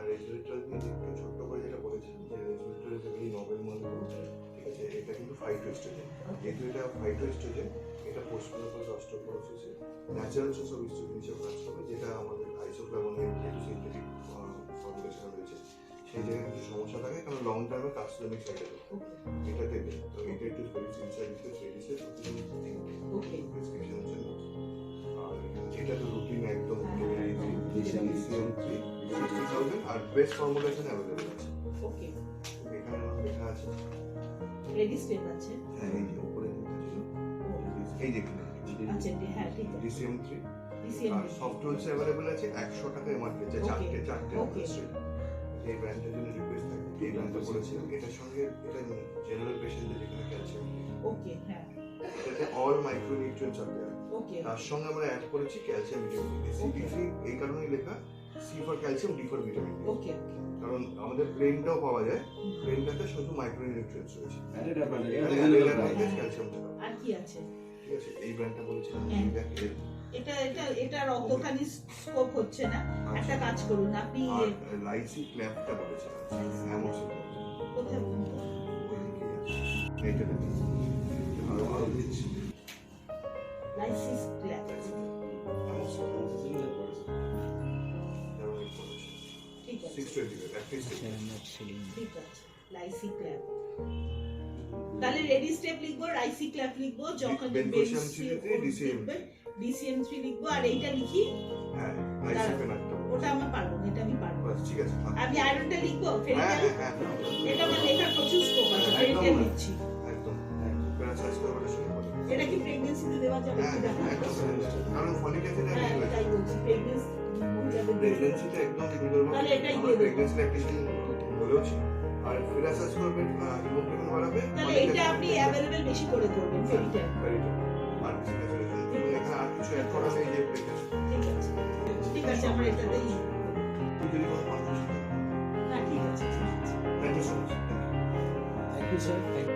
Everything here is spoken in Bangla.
রেজুলেটর নিয়ে একটু ছোট্ট করে যেটা বলেছিলাম যে রেজুলেটর ইজ ভেরি নভেল মলিকিউল, ঠিক আছে? এটা কিন্তু ফাইটোএস্ট্রোজেন, যেহেতু এটা ফাইটোএস্ট্রোজেন, এটা পোস্টমেনোপজ অস্টিওপোরোসিসে ন্যাচারাল সোর্স অফ ইস্ট্রোজেন হিসেবে কাজ করবে, যেটা আমাদের আইসোফ্লাভোনাইড যেহেতু সিনথেটিক ফর্মুলেশন রয়েছে সেই জায়গায় কিছু সমস্যা থাকে, কারণ লং টার্মে কার্সিনোমিক সাইড এফেক্ট এটাতে দেয়। তো এটা একটু ভেরি সিনসিয়ার বিকজ রেডিসের প্রেসক্রিপশন হচ্ছে না। আর এটা তো রুটিন একদম DCM3 আর বেস্ট ফর্মুলেশন অ্যাভেলেবল আছে। ওকে, এখানে লেখা আছে রেডি স্টেপ আছে। হ্যাঁ, এই যে উপরে লেখা ছিল এই যে এখানে আচ্ছা, হ্যাঁ ঠিক আছে। DCM3 DCM আর সফট রোলস অ্যাভেলেবল আছে 100 টাকা এমআরপি আছে, চারটে ওকে। এই ব্র্যান্ডের জন্য রিকোয়েস্ট থাকে, এই ব্র্যান্ডটা বলেছিলাম। এটার সঙ্গে এটা জেনারেল পেশেন্টদের যেখানে ক্যালসিয়াম ওকে, হ্যাঁ এটাতে অল মাইক্রোনিউট্রিয়েন্টস আছে। ওকে, তার সঙ্গে আমরা অ্যাড করেছি ক্যালসিয়াম ভিটামিন ডি। সিডি3 এই কারণেই লেখা, C for calcium, D for vitamin D. Okay, কারণ আমাদের প্লেনটাও পাওয়া যায়, প্লেনটাতে শুধু মাইক্রোনিউট্রিয়েন্টস রয়েছে, ক্যালসিয়াম ছাড়া। আর কি আছে? ঠিক আছে, এই ব্র্যান্ডটা বলেছিলাম। এটা অতখানি স্কোপ হচ্ছে না, একটা কাজ করুন আপনি। লাইসি ক্ল্যাপটা বলেছিলাম, অ্যামোসিল কোথায় বলুন? এইটা দেখুন, আরো দিচ্ছি লাইসিস ক্ল্যাপ। ঠিক আছে, 620 ঠিক আছে, লাইসি ক্ল্যাপ। তাহলে রেডি স্টেপ লিখবো, রাইসি ক্ল্যাপ লিখবো, যখন DCM3 লিখবো, আর এইটা লিখি। হ্যাঁ, লাইসিফেনাকটা ওটা আমি পারবো না, এটা আমি পারবো। বাস ঠিক আছে। আমি আয়রনটা লিখবো, ফেরিটাল। হ্যাঁ, এটা আমার লেখার প্রচুর স্কোপ আছে, ফেরিটাল লিখছি। একদম প্যারাসাইজ করার সময় বলে। এটা কি প্রেগন্যান্সিতে দেওয়া যাবে হ্যাঁ, কি না? একদম, কারণ ফলিক অ্যাসিড হ্যাঁ, এটাই বলছি, প্রেগন্যান্সি মহিলাদের প্রেগন্যান্সিতে একদম নির্ভর তাহলে এটাই দিয়ে দেবো। Pregnancy lactation বলেওছি। আর প্যারাসাইজ করবে, হিমোগ্লোবিন বাড়াবে। তাহলে এটা আপনি অ্যাভেলেবল বেশি করে করবেন, ফেরিটাল। আর এখানে আর কিছু অ্যাড করা নেই যে প্রেগন্যান্সি। ঠিক আছে, ঠিক আছে, আমরা এটাতেই। যদি কোনো কনফিউশন থাকে। না ঠিক আছে, ঠিক আছে। Thank you so much. Thank you, sir. Thank